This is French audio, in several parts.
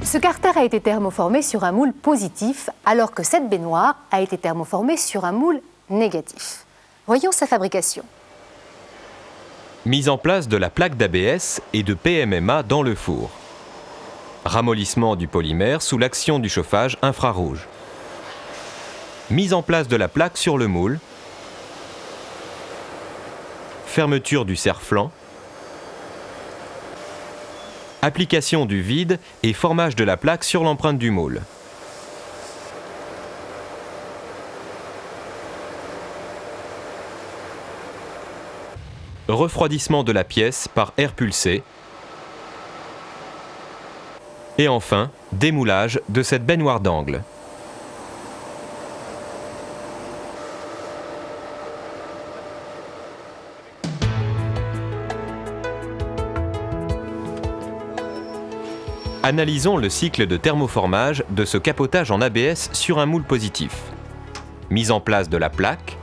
Ce carter a été thermoformé sur un moule positif, alors que cette baignoire a été thermoformée sur un moule négatif. Voyons sa fabrication. Mise en place de la plaque d'ABS et de PMMA dans le four. Ramollissement du polymère sous l'action du chauffage infrarouge. Mise en place de la plaque sur le moule. Fermeture du serre-flanc. Application du vide et formage de la plaque sur l'empreinte du moule. Refroidissement de la pièce par air pulsé. Et enfin, démoulage de cette baignoire d'angle. Analysons le cycle de thermoformage de ce capotage en ABS sur un moule positif. Mise en place de la plaque.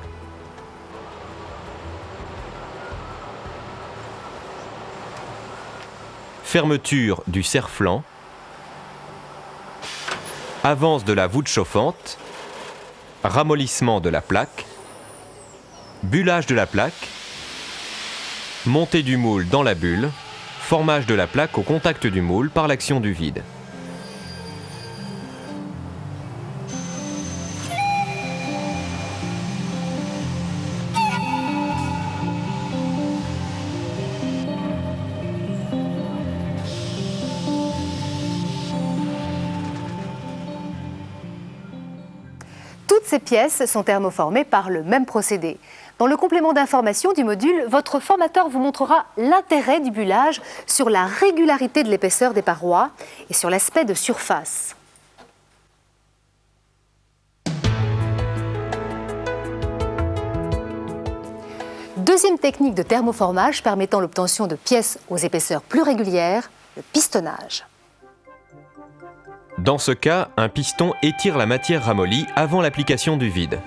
Fermeture du serre-flanc. Avance de la voûte chauffante. Ramollissement de la plaque. Bullage de la plaque. Montée du moule dans la bulle. Formage de la plaque au contact du moule par l'action du vide. Toutes ces pièces sont thermoformées par le même procédé. Dans le complément d'information du module, votre formateur vous montrera l'intérêt du bullage sur la régularité de l'épaisseur des parois et sur l'aspect de surface. Deuxième technique de thermoformage permettant l'obtention de pièces aux épaisseurs plus régulières, le pistonnage. Dans ce cas, un piston étire la matière ramollie avant l'application du vide.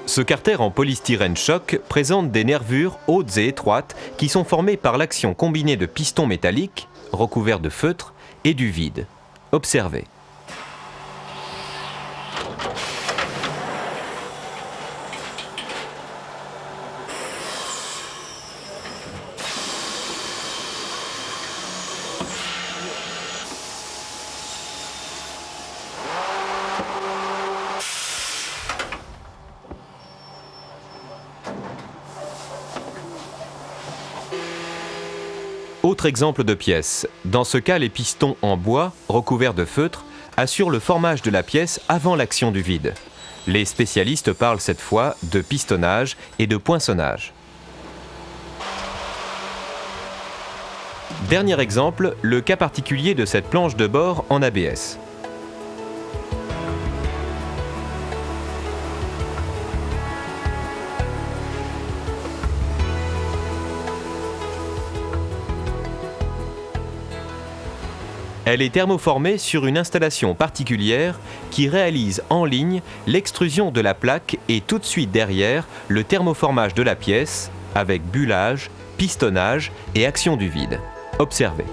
Ce carter en polystyrène choc présente des nervures hautes et étroites qui sont formées par l'action combinée de pistons métalliques, recouverts de feutre, et du vide. Observez. Autre exemple de pièce. Dans ce cas, les pistons en bois, recouverts de feutre, assurent le formage de la pièce avant l'action du vide. Les spécialistes parlent cette fois de pistonnage et de poinçonnage. Dernier exemple, le cas particulier de cette planche de bord en ABS. Elle est thermoformée sur une installation particulière qui réalise en ligne l'extrusion de la plaque et tout de suite derrière le thermoformage de la pièce avec bullage, pistonnage et action du vide. Observez.